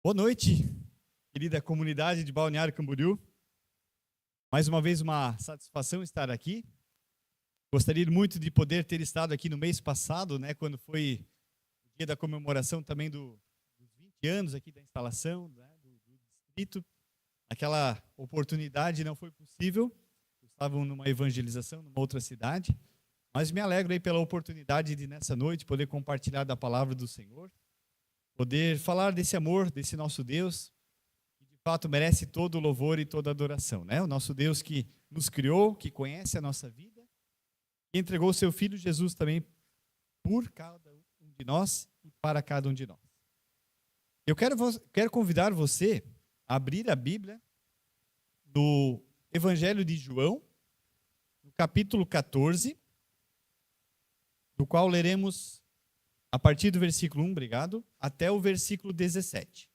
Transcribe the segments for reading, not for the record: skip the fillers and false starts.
Boa noite, querida comunidade de Balneário Camboriú. Mais uma vez, uma satisfação estar aqui. Gostaria muito de poder ter estado aqui no mês passado, quando foi o dia da comemoração também dos 20 anos aqui da instalação, do distrito. Aquela oportunidade não foi possível. Estavam numa evangelização numa outra cidade. Mas me alegro aí pela oportunidade de, nessa noite, poder compartilhar da palavra do Senhor. Poder falar desse amor, desse nosso Deus, que de fato merece todo o louvor e toda a adoração, O nosso Deus que nos criou, que conhece a nossa vida, e entregou o seu Filho Jesus também por cada um de nós e para cada um de nós. Eu quero convidar você a abrir a Bíblia no Evangelho de João, no capítulo 14, do qual leremos a partir do versículo 1, obrigado, até o versículo 17.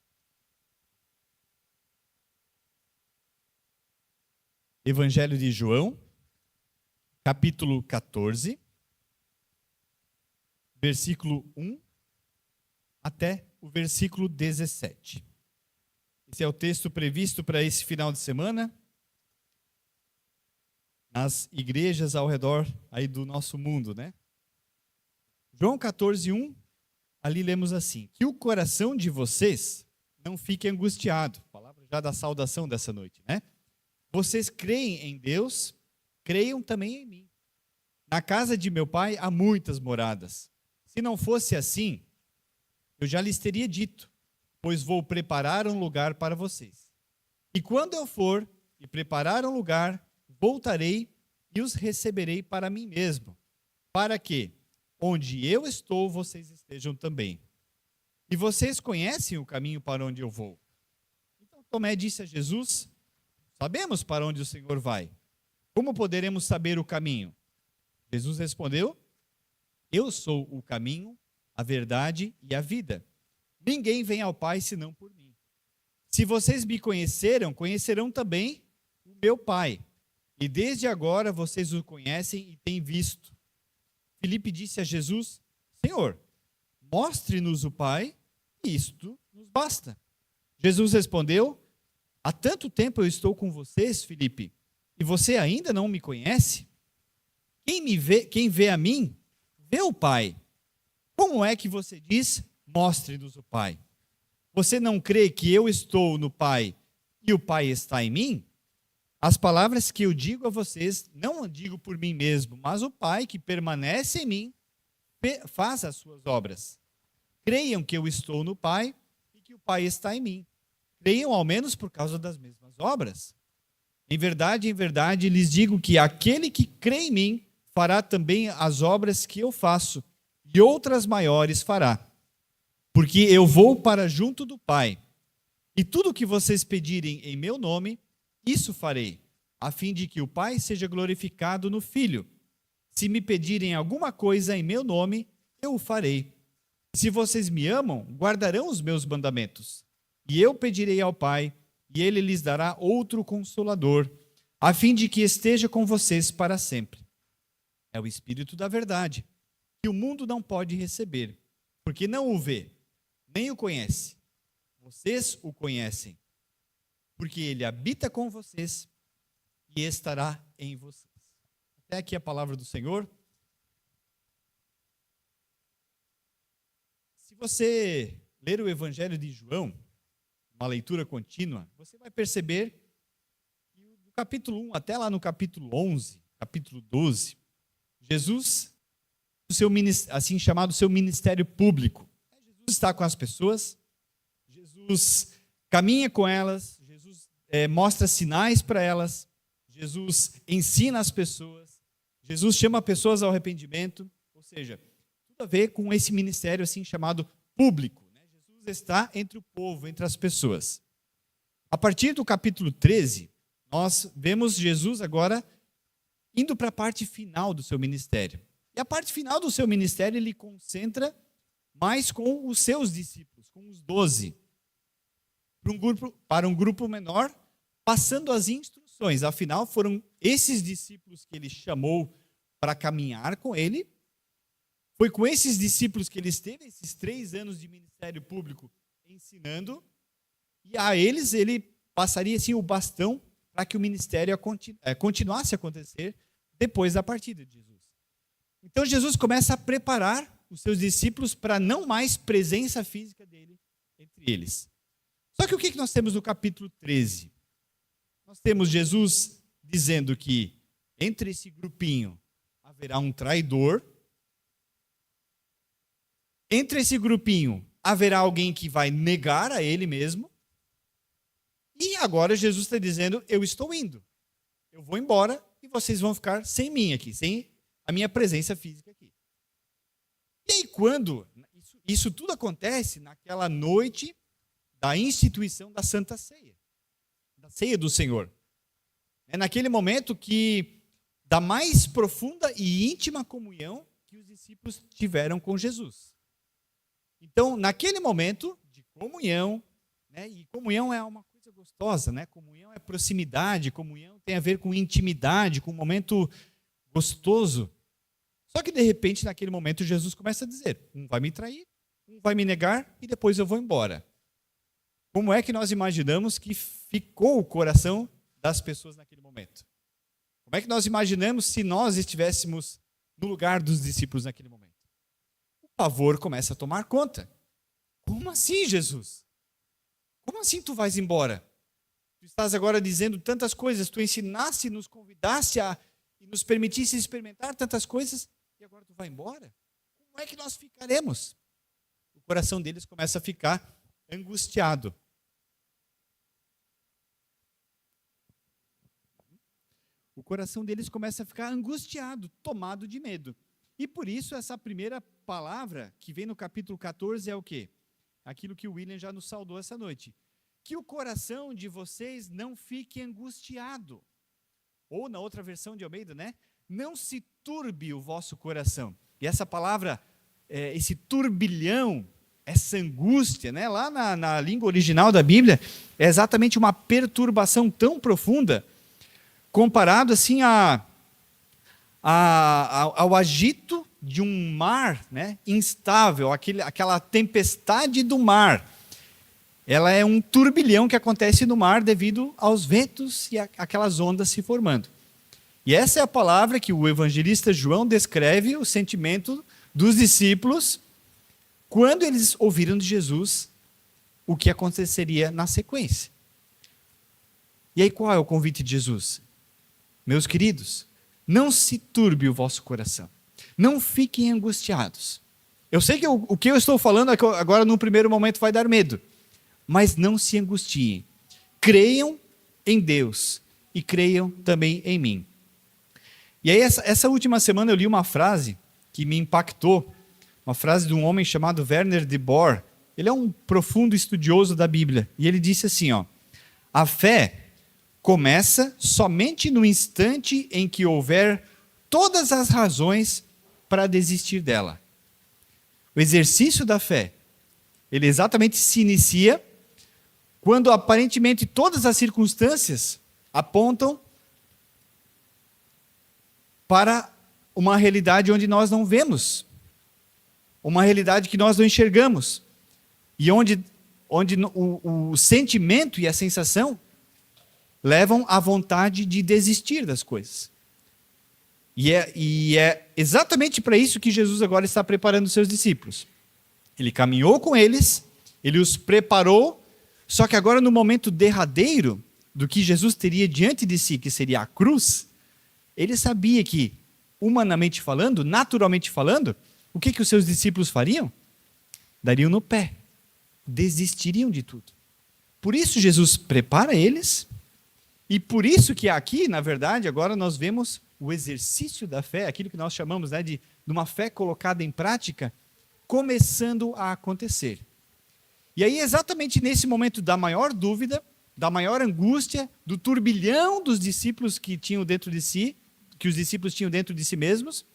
Evangelho de João, capítulo 14, versículo 1 até o versículo 17. Esse é o texto previsto para esse final de semana nas igrejas ao redor aí do nosso mundo, João 14, 1, ali lemos assim: que o coração de vocês não fique angustiado. Palavra já da saudação dessa noite, Vocês creem em Deus, creiam também em mim. Na casa de meu pai há muitas moradas. Se não fosse assim, eu já lhes teria dito, pois vou preparar um lugar para vocês. E quando eu for e preparar um lugar, voltarei e os receberei para mim mesmo, para que onde eu estou, vocês estejam também. E vocês conhecem o caminho para onde eu vou. Então Tomé disse a Jesus: sabemos para onde o Senhor vai. Como poderemos saber o caminho? Jesus respondeu: eu sou o caminho, a verdade e a vida. Ninguém vem ao Pai senão por mim. Se vocês me conheceram, conhecerão também o meu Pai. E desde agora vocês o conhecem e têm visto. Filipe disse a Jesus: Senhor, mostre-nos o Pai, e isto nos basta. Jesus respondeu: há tanto tempo eu estou com vocês, Filipe, e você ainda não me conhece? Quem vê a mim, vê o Pai. Como é que você diz: mostre-nos o Pai? Você não crê que eu estou no Pai e o Pai está em mim? As palavras que eu digo a vocês, não digo por mim mesmo, mas o Pai que permanece em mim, faz as suas obras. Creiam que eu estou no Pai e que o Pai está em mim. Creiam ao menos por causa das mesmas obras. Em verdade, lhes digo que aquele que crê em mim, fará também as obras que eu faço, e outras maiores fará. Porque eu vou para junto do Pai. E tudo o que vocês pedirem em meu nome, isso farei, a fim de que o Pai seja glorificado no Filho. Se me pedirem alguma coisa em meu nome, eu o farei. Se vocês me amam, guardarão os meus mandamentos. E eu pedirei ao Pai, e ele lhes dará outro Consolador, a fim de que esteja com vocês para sempre. É o Espírito da verdade, que o mundo não pode receber, porque não o vê, nem o conhece. Vocês o conhecem, porque ele habita com vocês e estará em vocês. Até aqui a palavra do Senhor. Se você ler o Evangelho de João, uma leitura contínua, você vai perceber que do capítulo 1 até lá no capítulo 11, capítulo 12, Jesus, o seu assim chamado seu ministério público. Jesus está com as pessoas, Jesus caminha com elas, Jesus mostra sinais para elas, Jesus ensina as pessoas, Jesus chama pessoas ao arrependimento, ou seja, tudo a ver com esse ministério assim chamado público. Jesus está entre o povo, entre as pessoas. A partir do capítulo 13, nós vemos Jesus agora indo para a parte final do seu ministério. E a parte final do seu ministério ele concentra mais com os seus discípulos, com os 12, para um grupo menor, passando as instruções. Afinal, foram esses discípulos que ele chamou para caminhar com ele. Foi com esses discípulos que ele esteve esses 3 anos de ministério público ensinando. e a eles ele passaria assim o bastão para que o ministério continuasse a acontecer depois da partida de Jesus. Então Jesus começa a preparar os seus discípulos para não mais presença física dele entre eles. Só que o que nós temos no capítulo 13? Nós temos Jesus dizendo que entre esse grupinho haverá um traidor, entre esse grupinho haverá alguém que vai negar a ele mesmo, e agora Jesus está dizendo, eu estou indo, eu vou embora e vocês vão ficar sem mim aqui, sem a minha presença física aqui. E aí quando isso tudo acontece naquela noite da instituição da Santa Ceia, da Ceia do Senhor. É naquele momento que da mais profunda e íntima comunhão que os discípulos tiveram com Jesus. Então, naquele momento de comunhão, né, e comunhão é uma coisa gostosa, né? Comunhão é proximidade, comunhão tem a ver com intimidade, com um momento gostoso. Só que, de repente, naquele momento, Jesus começa a dizer, um vai me trair, um vai me negar e depois eu vou embora. Como é que nós imaginamos que ficou o coração das pessoas naquele momento? Como é que nós imaginamos se nós estivéssemos no lugar dos discípulos naquele momento? O pavor começa a tomar conta. Como assim, Jesus? Como assim tu vais embora? Tu estás agora dizendo tantas coisas, tu ensinaste, nos convidaste e nos permitisse experimentar tantas coisas, e agora tu vai embora? Como é que nós ficaremos? O coração deles começa a ficar angustiado. O coração deles começa a ficar angustiado, tomado de medo. E por isso essa primeira palavra que vem no capítulo 14 é o quê? Aquilo que o William já nos saudou essa noite. Que o coração de vocês não fique angustiado. Ou na outra versão de Almeida, né? Não se turbe o vosso coração. E essa palavra, esse turbilhão, essa angústia, né? Lá na língua original da Bíblia, é exatamente uma perturbação tão profunda, comparado assim ao agito de um mar, né, instável, aquela tempestade do mar. Ela é um turbilhão que acontece no mar devido aos ventos e aquelas ondas se formando. E essa é a palavra que o evangelista João descreve o sentimento dos discípulos quando eles ouviram de Jesus o que aconteceria na sequência. E aí qual é o convite de Jesus? Meus queridos, não se turbe o vosso coração. Não fiquem angustiados. Eu sei que o que eu estou falando agora, no primeiro momento, vai dar medo. Mas não se angustiem. Creiam em Deus e creiam também em mim. E aí, essa última semana, eu li uma frase que me impactou. Uma frase de um homem chamado Werner de Boer. Ele é um profundo estudioso da Bíblia. E ele disse assim, ó, a fé começa somente no instante em que houver todas as razões para desistir dela. O exercício da fé, ele exatamente se inicia quando aparentemente todas as circunstâncias apontam para uma realidade onde nós não vemos, uma realidade que nós não enxergamos, e onde o sentimento e a sensação levam à vontade de desistir das coisas. E é exatamente para isso que Jesus agora está preparando os seus discípulos. Ele caminhou com eles, ele os preparou, só que agora no momento derradeiro do que Jesus teria diante de si, que seria a cruz, ele sabia que, humanamente falando, naturalmente falando, o que os seus discípulos fariam? Dariam no pé, desistiriam de tudo. Por isso Jesus prepara eles, e por isso que aqui, na verdade, agora nós vemos o exercício da fé, aquilo que nós chamamos, né, de uma fé colocada em prática, começando a acontecer. E aí, exatamente nesse momento da maior dúvida, da maior angústia, do turbilhão dos discípulos que tinham dentro de si, que os discípulos tinham dentro de si mesmos,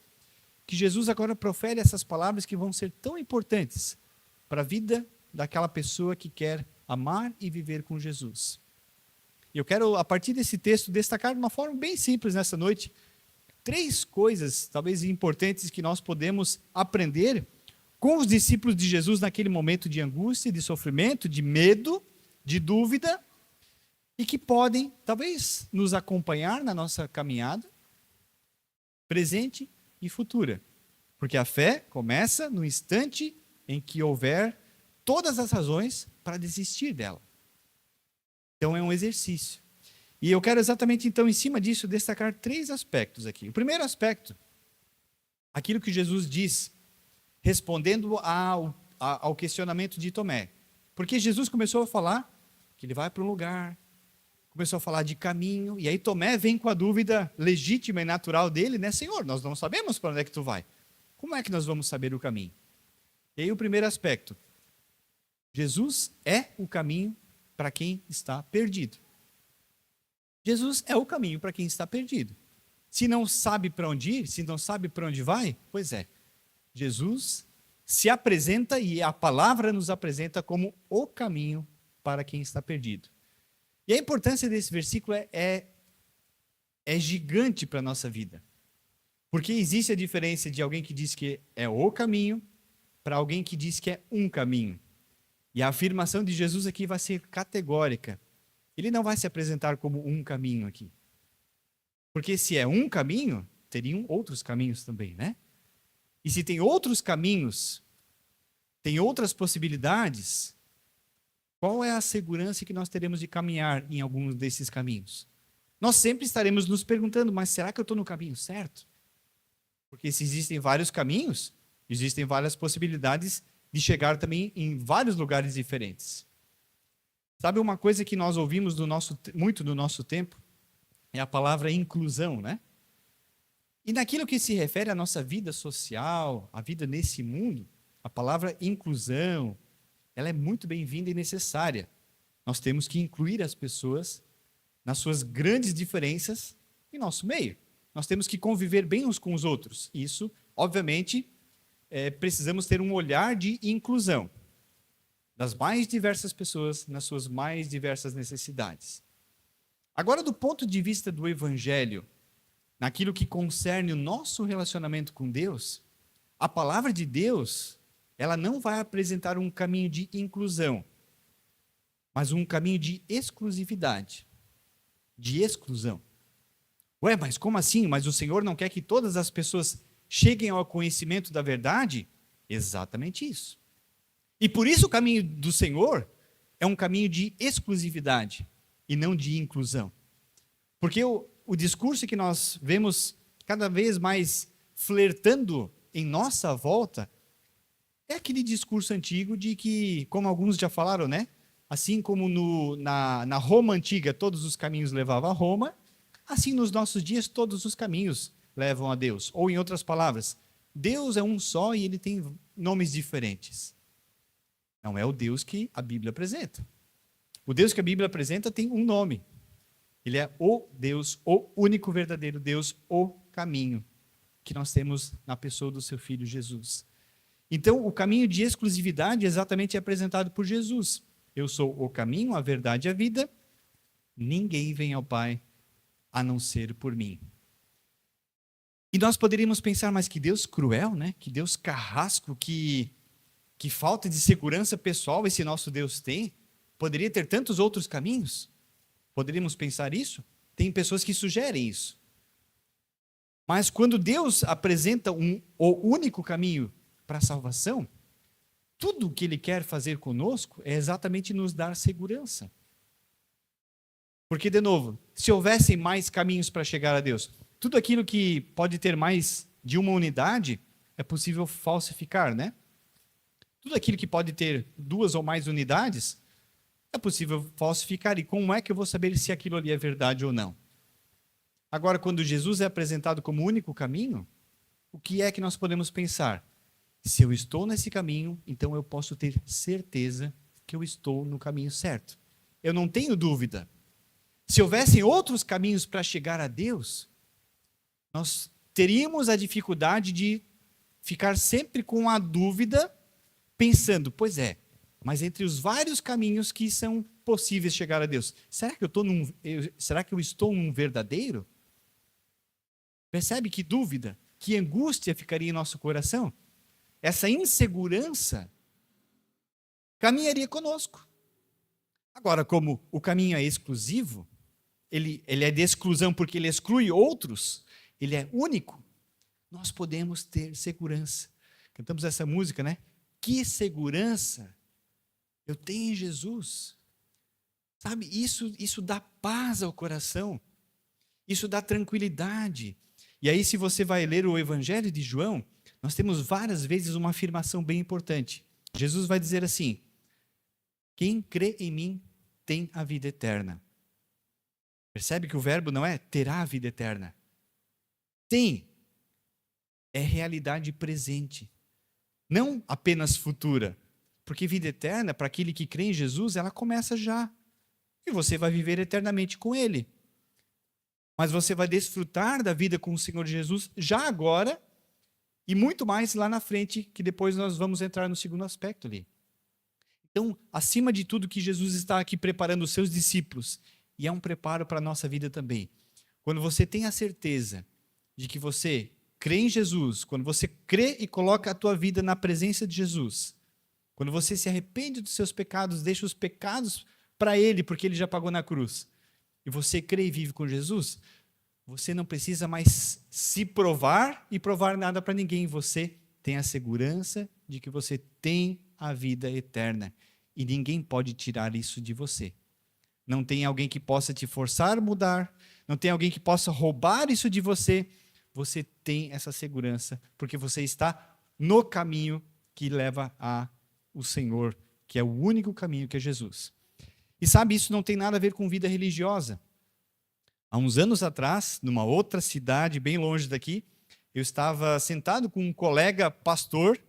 que Jesus agora profere essas palavras que vão ser tão importantes para a vida daquela pessoa que quer amar e viver com Jesus. E eu quero, a partir desse texto, destacar de uma forma bem simples nessa noite, 3 coisas, talvez importantes, que nós podemos aprender com os discípulos de Jesus naquele momento de angústia, de sofrimento, de medo, de dúvida e que podem, talvez, nos acompanhar na nossa caminhada, presente e futura. Porque a fé começa no instante em que houver todas as razões para desistir dela. Então é um exercício. E eu quero exatamente, então, em cima disso, destacar 3 aspectos aqui. O primeiro aspecto, aquilo que Jesus diz, respondendo ao questionamento de Tomé. Porque Jesus começou a falar que ele vai para um lugar, começou a falar de caminho, e aí Tomé vem com a dúvida legítima e natural dele, né? Senhor, nós não sabemos para onde é que tu vai. Como é que nós vamos saber o caminho? E aí o primeiro aspecto, Jesus é o caminho para quem está perdido. Jesus é o caminho para quem está perdido. Se não sabe para onde ir, se não sabe para onde vai, pois é. Jesus se apresenta e a palavra nos apresenta como o caminho para quem está perdido. E a importância desse versículo é gigante para a nossa vida. Porque existe a diferença de alguém que diz que é o caminho para alguém que diz que é um caminho. E a afirmação de Jesus aqui vai ser categórica. Ele não vai se apresentar como um caminho aqui. Porque se é um caminho, teriam outros caminhos também, né? E se tem outros caminhos, tem outras possibilidades, qual é a segurança que nós teremos de caminhar em alguns desses caminhos? Nós sempre estaremos nos perguntando, mas será que eu estou no caminho certo? Porque se existem vários caminhos, existem várias possibilidades de chegar também em vários lugares diferentes. Sabe uma coisa que nós ouvimos muito do nosso tempo? É a palavra inclusão, né? E naquilo que se refere à nossa vida social, à vida nesse mundo, a palavra inclusão, ela é muito bem-vinda e necessária. Nós temos que incluir as pessoas nas suas grandes diferenças em nosso meio. Nós temos que conviver bem uns com os outros. Isso, obviamente, precisamos ter um olhar de inclusão das mais diversas pessoas nas suas mais diversas necessidades. Agora, do ponto de vista do Evangelho, naquilo que concerne o nosso relacionamento com Deus, a palavra de Deus, ela não vai apresentar um caminho de inclusão, mas um caminho de exclusividade, de exclusão. Ué, mas como assim? Mas o Senhor não quer que todas as pessoas cheguem ao conhecimento da verdade? Exatamente isso. E por isso o caminho do Senhor é um caminho de exclusividade e não de inclusão. Porque o discurso que nós vemos cada vez mais flertando em nossa volta é aquele discurso antigo de que, como alguns já falaram, né? Assim como na Roma antiga todos os caminhos levavam a Roma, assim nos nossos dias todos os caminhos levam a Deus. Ou em outras palavras, Deus é um só e ele tem nomes diferentes. Não é o Deus que a Bíblia apresenta. O Deus que a Bíblia apresenta tem um nome. Ele é o Deus, o único verdadeiro Deus, o caminho que nós temos na pessoa do seu Filho Jesus. Então, o caminho de exclusividade exatamente é apresentado por Jesus. Eu sou o caminho, a verdade e a vida. Ninguém vem ao Pai a não ser por mim. E nós poderíamos pensar, mas que Deus cruel, né? Que Deus carrasco, que falta de segurança pessoal esse nosso Deus tem. Poderia ter tantos outros caminhos? Poderíamos pensar isso? Tem pessoas que sugerem isso. Mas quando Deus apresenta o único caminho para a salvação, tudo o que Ele quer fazer conosco é exatamente nos dar segurança. Porque, de novo, se houvessem mais caminhos para chegar a Deus, tudo aquilo que pode ter mais de uma unidade é possível falsificar, né? Tudo aquilo que pode ter 2 ou mais unidades é possível falsificar. E como é que eu vou saber se aquilo ali é verdade ou não? Agora, quando Jesus é apresentado como o único caminho, o que é que nós podemos pensar? Se eu estou nesse caminho, então eu posso ter certeza que eu estou no caminho certo. Eu não tenho dúvida. Se houvessem outros caminhos para chegar a Deus, nós teríamos a dificuldade de ficar sempre com a dúvida, pensando, pois é, mas entre os vários caminhos que são possíveis chegar a Deus, será que eu estou num verdadeiro? Percebe que dúvida, que angústia ficaria em nosso coração? Essa insegurança caminharia conosco. Agora, como o caminho é exclusivo, ele é de exclusão porque ele exclui outros, ele é único, nós podemos ter segurança. Cantamos essa música, né? Que segurança eu tenho em Jesus. Sabe, isso dá paz ao coração, isso dá tranquilidade. E aí, se você vai ler o Evangelho de João, nós temos várias vezes uma afirmação bem importante. Jesus vai dizer assim: quem crê em mim tem a vida eterna. Percebe que o verbo não é terá a vida eterna. Tem. É realidade presente. Não apenas futura. Porque vida eterna, para aquele que crê em Jesus, ela começa já. E você vai viver eternamente com Ele. Mas você vai desfrutar da vida com o Senhor Jesus já agora e muito mais lá na frente, que depois nós vamos entrar no segundo aspecto ali. Então, acima de tudo que Jesus está aqui preparando os seus discípulos, e é um preparo para a nossa vida também. Quando você tem a certeza de que você crê em Jesus, quando você crê e coloca a tua vida na presença de Jesus, quando você se arrepende dos seus pecados, deixa os pecados para Ele, porque Ele já pagou na cruz, e você crê e vive com Jesus, você não precisa mais se provar e provar nada para ninguém. Você tem a segurança de que você tem a vida eterna. E ninguém pode tirar isso de você. Não tem alguém que possa te forçar a mudar. Não tem alguém que possa roubar isso de você. Você tem essa segurança, porque você está no caminho que leva ao Senhor, que é o único caminho, que é Jesus. E sabe, isso não tem nada a ver com vida religiosa. Há uns anos atrás, numa outra cidade, bem longe daqui, eu estava sentado com um colega pastor,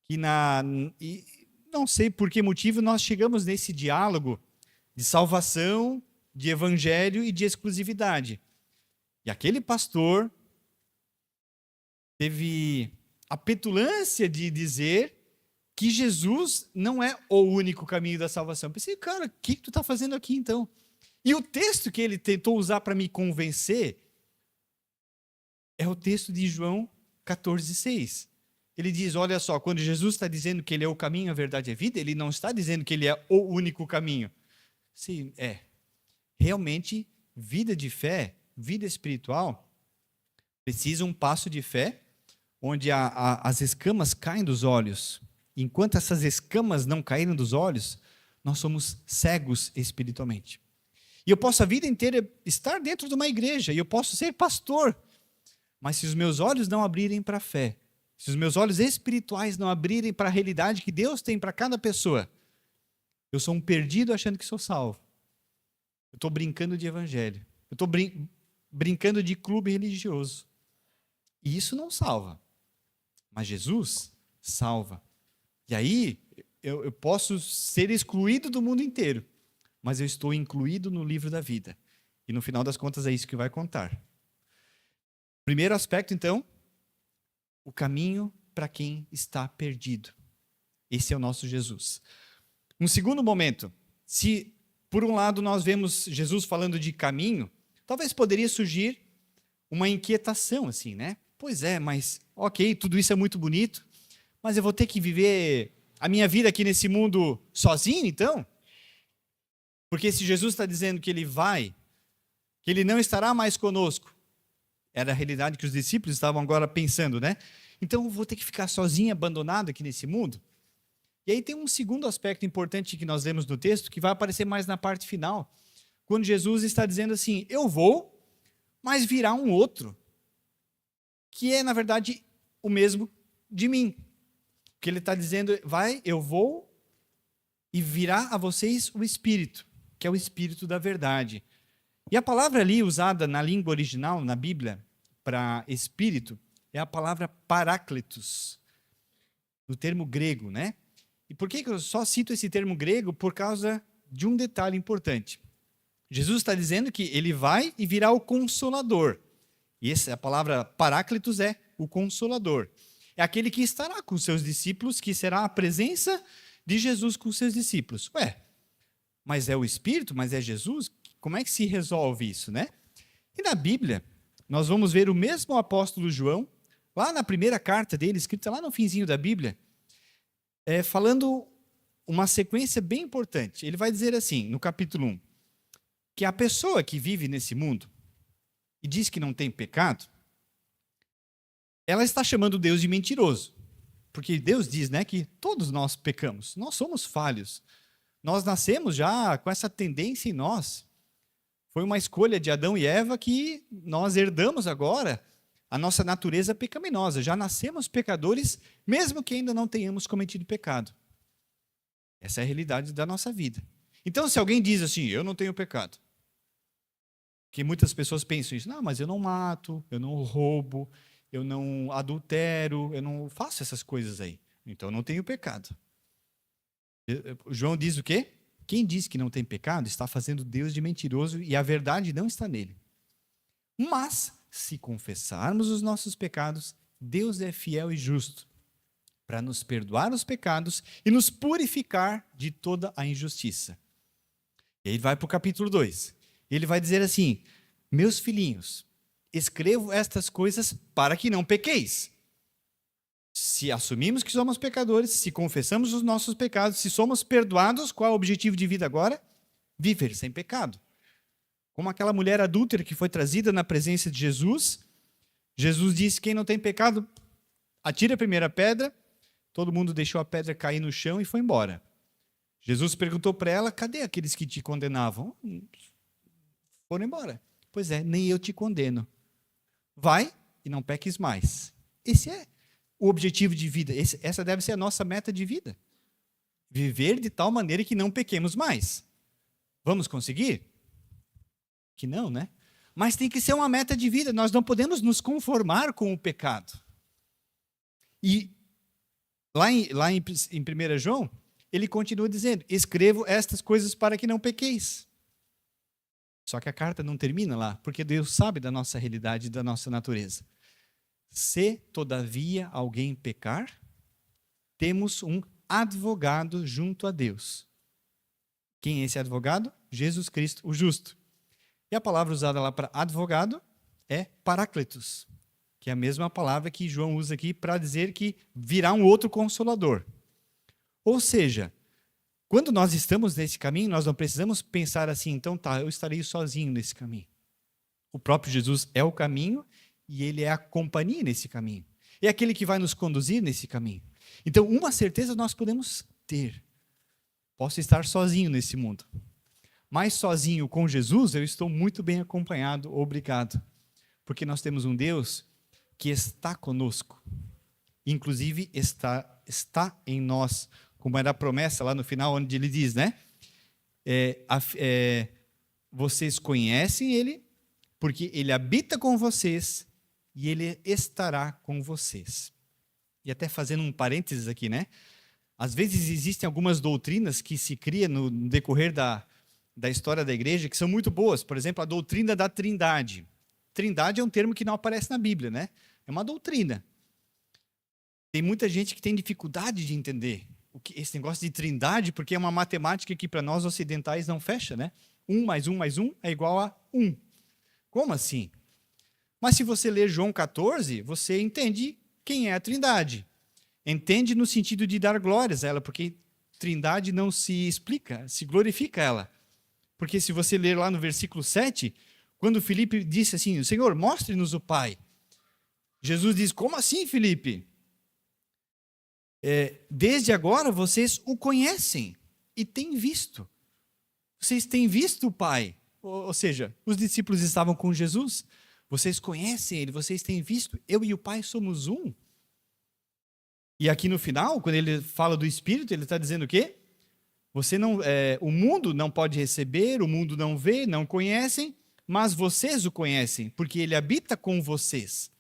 e não sei por que motivo nós chegamos nesse diálogo de salvação, de evangelho e de exclusividade. E aquele pastor teve a petulância de dizer que Jesus não é o único caminho da salvação. Eu pensei, cara, o que tu está fazendo aqui então? E o texto que ele tentou usar para me convencer é o texto de João 14,6. Ele diz, olha só, quando Jesus está dizendo que Ele é o caminho, a verdade e a vida, Ele não está dizendo que Ele é o único caminho. Sim, é. Realmente, vida de fé, vida espiritual, precisa um passo de fé, onde as escamas caem dos olhos. Enquanto essas escamas não caírem dos olhos, nós somos cegos espiritualmente. E eu posso a vida inteira estar dentro de uma igreja, e eu posso ser pastor, mas se os meus olhos não abrirem para a fé, se os meus olhos espirituais não abrirem para a realidade que Deus tem para cada pessoa, eu sou um perdido achando que sou salvo. Eu estou brincando de evangelho. Eu estou brincando de clube religioso. E isso não salva. Mas Jesus salva. E aí, eu posso ser excluído do mundo inteiro, mas eu estou incluído no livro da vida. E no final das contas é isso que vai contar. Primeiro aspecto, então, o caminho para quem está perdido. Esse é o nosso Jesus. Um segundo momento, se por um lado nós vemos Jesus falando de caminho, talvez poderia surgir uma inquietação assim, né? Pois é, mas ok, tudo isso é muito bonito, mas eu vou ter que viver a minha vida aqui nesse mundo sozinho, então? Porque se Jesus está dizendo que Ele vai, que Ele não estará mais conosco, era a realidade que os discípulos estavam agora pensando, né? Então eu vou ter que ficar sozinho, abandonado aqui nesse mundo? E aí tem um segundo aspecto importante que nós vemos no texto, que vai aparecer mais na parte final, quando Jesus está dizendo assim, eu vou, mas virá um outro, que é, na verdade, o mesmo de mim. Que Ele está dizendo, vai, eu vou, e virá a vocês o Espírito, que é o Espírito da verdade. E a palavra ali usada na língua original, na Bíblia, para Espírito, é a palavra paráclitos, no termo grego, né? E por que eu só cito esse termo grego? Por causa de um detalhe importante. Jesus está dizendo que Ele vai e virá o Consolador. E essa, a palavra paráclitos é o Consolador. É aquele que estará com seus discípulos, que será a presença de Jesus com seus discípulos. Ué, mas é o Espírito, mas é Jesus? Como é que se resolve isso, né? E na Bíblia, nós vamos ver o mesmo apóstolo João, lá na primeira carta dele, escrita lá no finzinho da Bíblia, falando uma sequência bem importante. Ele vai dizer assim, no capítulo 1, que a pessoa que vive nesse mundo e diz que não tem pecado, ela está chamando Deus de mentiroso. Porque Deus diz, né, que todos nós pecamos, nós somos falhos. Nós nascemos já com essa tendência em nós. Foi uma escolha de Adão e Eva que nós herdamos agora a nossa natureza pecaminosa. Já nascemos pecadores, mesmo que ainda não tenhamos cometido pecado. Essa é a realidade da nossa vida. Então, se alguém diz assim, eu não tenho pecado, que muitas pessoas pensam isso, não, mas eu não mato, eu não roubo, eu não adultero, eu não faço essas coisas aí. Então, eu não tenho pecado. João diz o quê? Quem diz que não tem pecado está fazendo Deus de mentiroso e a verdade não está nele. Mas, se confessarmos os nossos pecados, Deus é fiel e justo para nos perdoar os pecados e nos purificar de toda a injustiça. E aí vai para o capítulo 2. Ele vai dizer assim, meus filhinhos, escrevo estas coisas para que não pequeis. Se assumimos que somos pecadores, se confessamos os nossos pecados, se somos perdoados, qual é o objetivo de vida agora? Viver sem pecado. Como aquela mulher adúltera que foi trazida na presença de Jesus, Jesus disse, quem não tem pecado, atire a primeira pedra, todo mundo deixou a pedra cair no chão e foi embora. Jesus perguntou para ela, cadê aqueles que te condenavam? Foram embora. Pois é, nem eu te condeno. Vai e não peques mais. Esse é o objetivo de vida. Essa deve ser a nossa meta de vida. Viver de tal maneira que não pequemos mais. Vamos conseguir? Que não, né? Mas tem que ser uma meta de vida. Nós não podemos nos conformar com o pecado. E lá em 1 João, ele continua dizendo, escrevo estas coisas para que não pequeis. Só que a carta não termina lá, porque Deus sabe da nossa realidade e da nossa natureza. Se, todavia, alguém pecar, temos um advogado junto a Deus. Quem é esse advogado? Jesus Cristo, o justo. E a palavra usada lá para advogado é paráclitos, que é a mesma palavra que João usa aqui para dizer que virá um outro consolador. Ou seja, quando nós estamos nesse caminho, nós não precisamos pensar assim, então tá, eu estarei sozinho nesse caminho. O próprio Jesus é o caminho e ele é a companhia nesse caminho. É aquele que vai nos conduzir nesse caminho. Então, uma certeza nós podemos ter. Posso estar sozinho nesse mundo. Mas sozinho com Jesus, eu estou muito bem acompanhado, obrigado. Porque nós temos um Deus que está conosco. Inclusive, está em nós. Como era a promessa lá no final, onde ele diz, né? Vocês conhecem ele, porque ele habita com vocês e ele estará com vocês. E até fazendo um parênteses aqui, né? Às vezes existem algumas doutrinas que se criam no decorrer da história da igreja que são muito boas. Por exemplo, a doutrina da Trindade. Trindade é um termo que não aparece na Bíblia, né? É uma doutrina. Tem muita gente que tem dificuldade de entender esse negócio de trindade, porque é uma matemática que para nós ocidentais não fecha, né? 1 mais 1 mais 1 é igual a 1. Como assim? Mas se você ler João 14, você entende quem é a trindade. Entende no sentido de dar glórias a ela, porque trindade não se explica, se glorifica ela. Porque se você ler lá no versículo 7, quando Filipe disse assim, Senhor, mostre-nos o Pai. Jesus diz, como assim, Filipe? Desde agora vocês o conhecem e têm visto. Vocês têm visto o Pai. Ou seja, os discípulos estavam com Jesus. Vocês conhecem Ele, vocês têm visto. Eu e o Pai somos um. E aqui no final, quando ele fala do Espírito, ele está dizendo o quê? O mundo não pode receber, o mundo não vê, não conhecem, mas vocês o conhecem, porque Ele habita com vocês.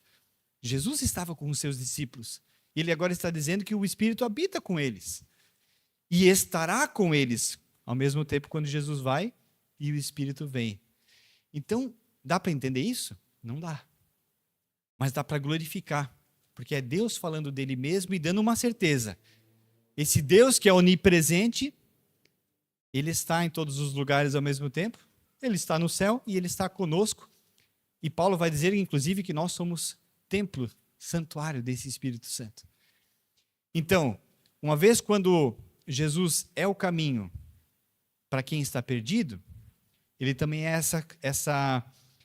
Jesus estava com os seus discípulos. E ele agora está dizendo que o Espírito habita com eles. E estará com eles, ao mesmo tempo quando Jesus vai e o Espírito vem. Então, dá para entender isso? Não dá. Mas dá para glorificar, porque é Deus falando dele mesmo e dando uma certeza. Esse Deus que é onipresente, ele está em todos os lugares ao mesmo tempo, ele está no céu e ele está conosco. E Paulo vai dizer, inclusive, que nós somos templo, santuário desse Espírito Santo. Então, uma vez quando Jesus é o caminho para quem está perdido, ele também é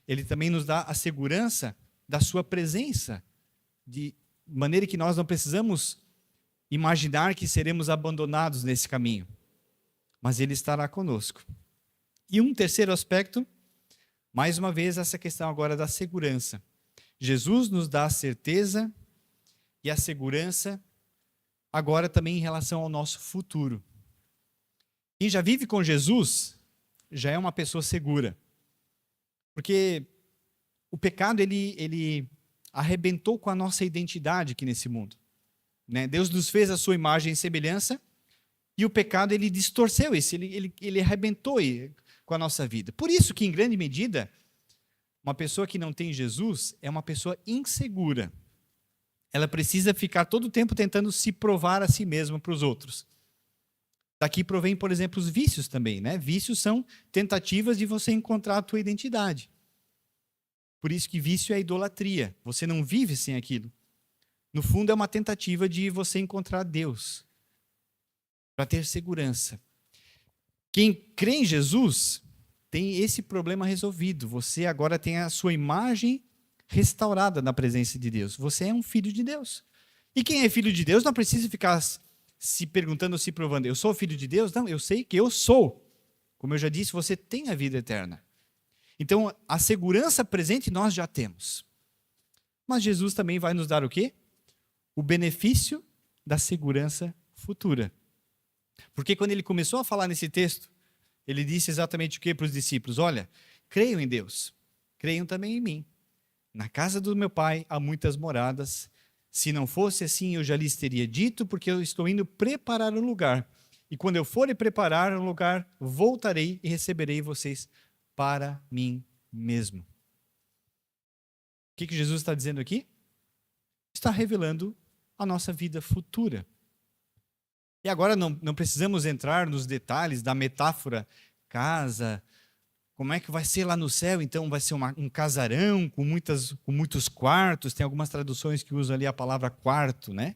ele também nos dá a segurança da sua presença, de maneira que nós não precisamos imaginar que seremos abandonados nesse caminho, mas ele estará conosco. E um terceiro aspecto, mais uma vez, essa questão agora da segurança. Jesus nos dá a certeza e a segurança agora também em relação ao nosso futuro. Quem já vive com Jesus já é uma pessoa segura. Porque o pecado, ele arrebentou com a nossa identidade aqui nesse mundo. Né? Deus nos fez a sua imagem e semelhança, e o pecado, ele distorceu isso, ele arrebentou com a nossa vida. Por isso que, em grande medida, uma pessoa que não tem Jesus é uma pessoa insegura. Ela precisa ficar todo o tempo tentando se provar a si mesma para os outros. Daqui provém, por exemplo, os vícios também, né? Vícios são tentativas de você encontrar a tua identidade. Por isso que vício é idolatria. Você não vive sem aquilo. No fundo, é uma tentativa de você encontrar Deus, para ter segurança. Quem crê em Jesus tem esse problema resolvido. Você agora tem a sua imagem restaurada na presença de Deus. Você é um filho de Deus. E quem é filho de Deus não precisa ficar se perguntando, se provando. Eu sou filho de Deus? Não, eu sei que eu sou. Como eu já disse, você tem a vida eterna. Então, a segurança presente nós já temos. Mas Jesus também vai nos dar o quê? O benefício da segurança futura. Porque quando ele começou a falar nesse texto, ele disse exatamente o que para os discípulos? Olha, creiam em Deus, creiam também em mim. Na casa do meu pai há muitas moradas. Se não fosse assim, eu já lhes teria dito, porque eu estou indo preparar um lugar. E quando eu for preparar um lugar, voltarei e receberei vocês para mim mesmo. O que Jesus está dizendo aqui? Está revelando a nossa vida futura. E agora não precisamos entrar nos detalhes da metáfora casa. Como é que vai ser lá no céu? Então vai ser um casarão com muitos quartos. Tem algumas traduções que usam ali a palavra quarto, né?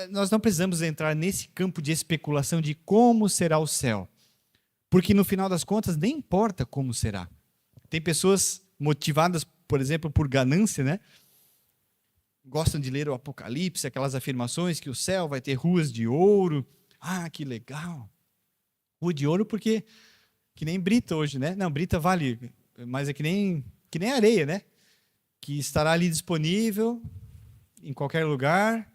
Nós não precisamos entrar nesse campo de especulação de como será o céu. Porque no final das contas nem importa como será. Tem pessoas motivadas, por exemplo, por ganância, né? Gostam de ler o Apocalipse, aquelas afirmações que o céu vai ter ruas de ouro. Ah, que legal! Rua de ouro porque que nem brita hoje, né? Não, brita vale, mas é que nem areia, né? Que estará ali disponível em qualquer lugar.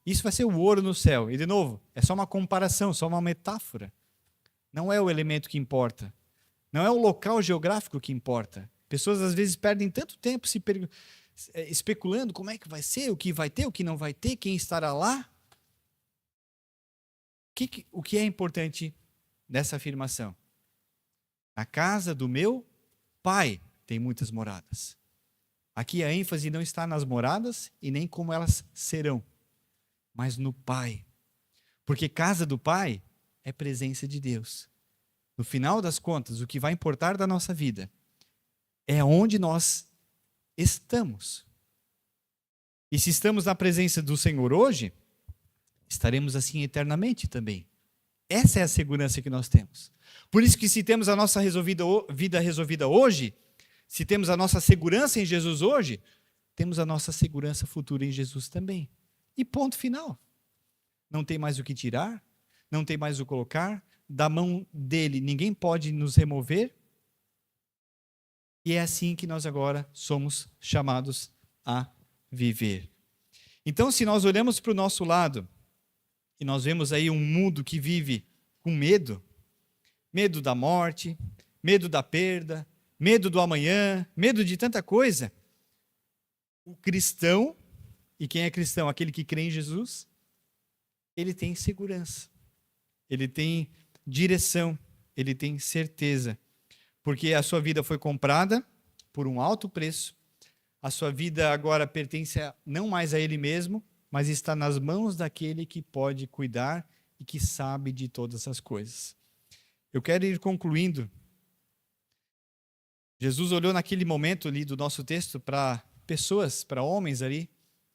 Isso vai ser o ouro no céu. E, de novo, é só uma comparação, só uma metáfora. Não é o elemento que importa. Não é o local geográfico que importa. Pessoas, às vezes, perdem tanto tempo especulando como é que vai ser, o que vai ter, o que não vai ter, quem estará lá. O que é importante nessa afirmação? A casa do meu pai tem muitas moradas. Aqui a ênfase não está nas moradas e nem como elas serão, mas no pai. Porque casa do pai é presença de Deus. No final das contas, o que vai importar da nossa vida é onde nós estamos. E se estamos na presença do Senhor hoje, estaremos assim eternamente também. Essa é a segurança que nós temos. Por isso que se temos a nossa vida resolvida hoje, se temos a nossa segurança em Jesus hoje, temos a nossa segurança futura em Jesus também. E ponto final. Não tem mais o que tirar, não tem mais o colocar, da mão dele ninguém pode nos remover. E é assim que nós agora somos chamados a viver. Então, se nós olhamos para o nosso lado, e nós vemos aí um mundo que vive com medo, medo da morte, medo da perda, medo do amanhã, medo de tanta coisa, o cristão, e quem é cristão? Aquele que crê em Jesus, ele tem segurança, ele tem direção, ele tem certeza, porque a sua vida foi comprada por um alto preço, a sua vida agora pertence não mais a ele mesmo, mas está nas mãos daquele que pode cuidar e que sabe de todas as coisas. Eu quero ir concluindo. Jesus olhou naquele momento ali do nosso texto para pessoas, para homens ali,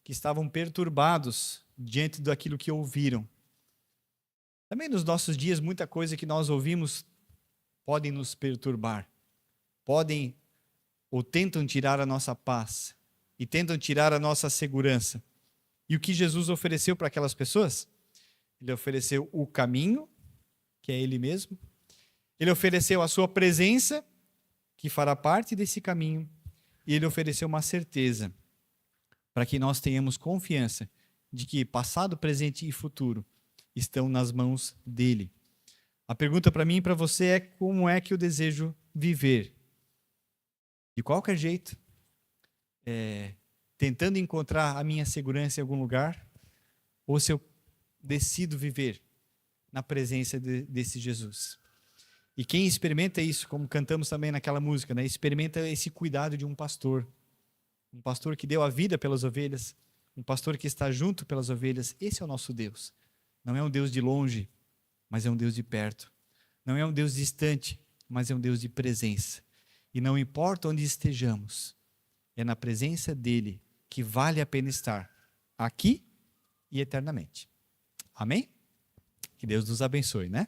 que estavam perturbados diante daquilo que ouviram. Também nos nossos dias, muita coisa que nós ouvimos podem nos perturbar, podem ou tentam tirar a nossa paz e tentam tirar a nossa segurança. E o que Jesus ofereceu para aquelas pessoas? Ele ofereceu o caminho, que é Ele mesmo. Ele ofereceu a sua presença, que fará parte desse caminho. E Ele ofereceu uma certeza, para que nós tenhamos confiança de que passado, presente e futuro estão nas mãos dEle. A pergunta para mim e para você é: como é que eu desejo viver? De qualquer jeito, tentando encontrar a minha segurança em algum lugar, ou se eu decido viver na presença desse Jesus. E quem experimenta isso, como cantamos também naquela música, né? Experimenta esse cuidado de um pastor que deu a vida pelas ovelhas, um pastor que está junto pelas ovelhas. Esse é o nosso Deus. Não é um Deus de longe, mas é um Deus de perto. Não é um Deus distante, mas é um Deus de presença. E não importa onde estejamos, é na presença dEle que vale a pena estar, aqui e eternamente. Amém? Que Deus nos abençoe, né?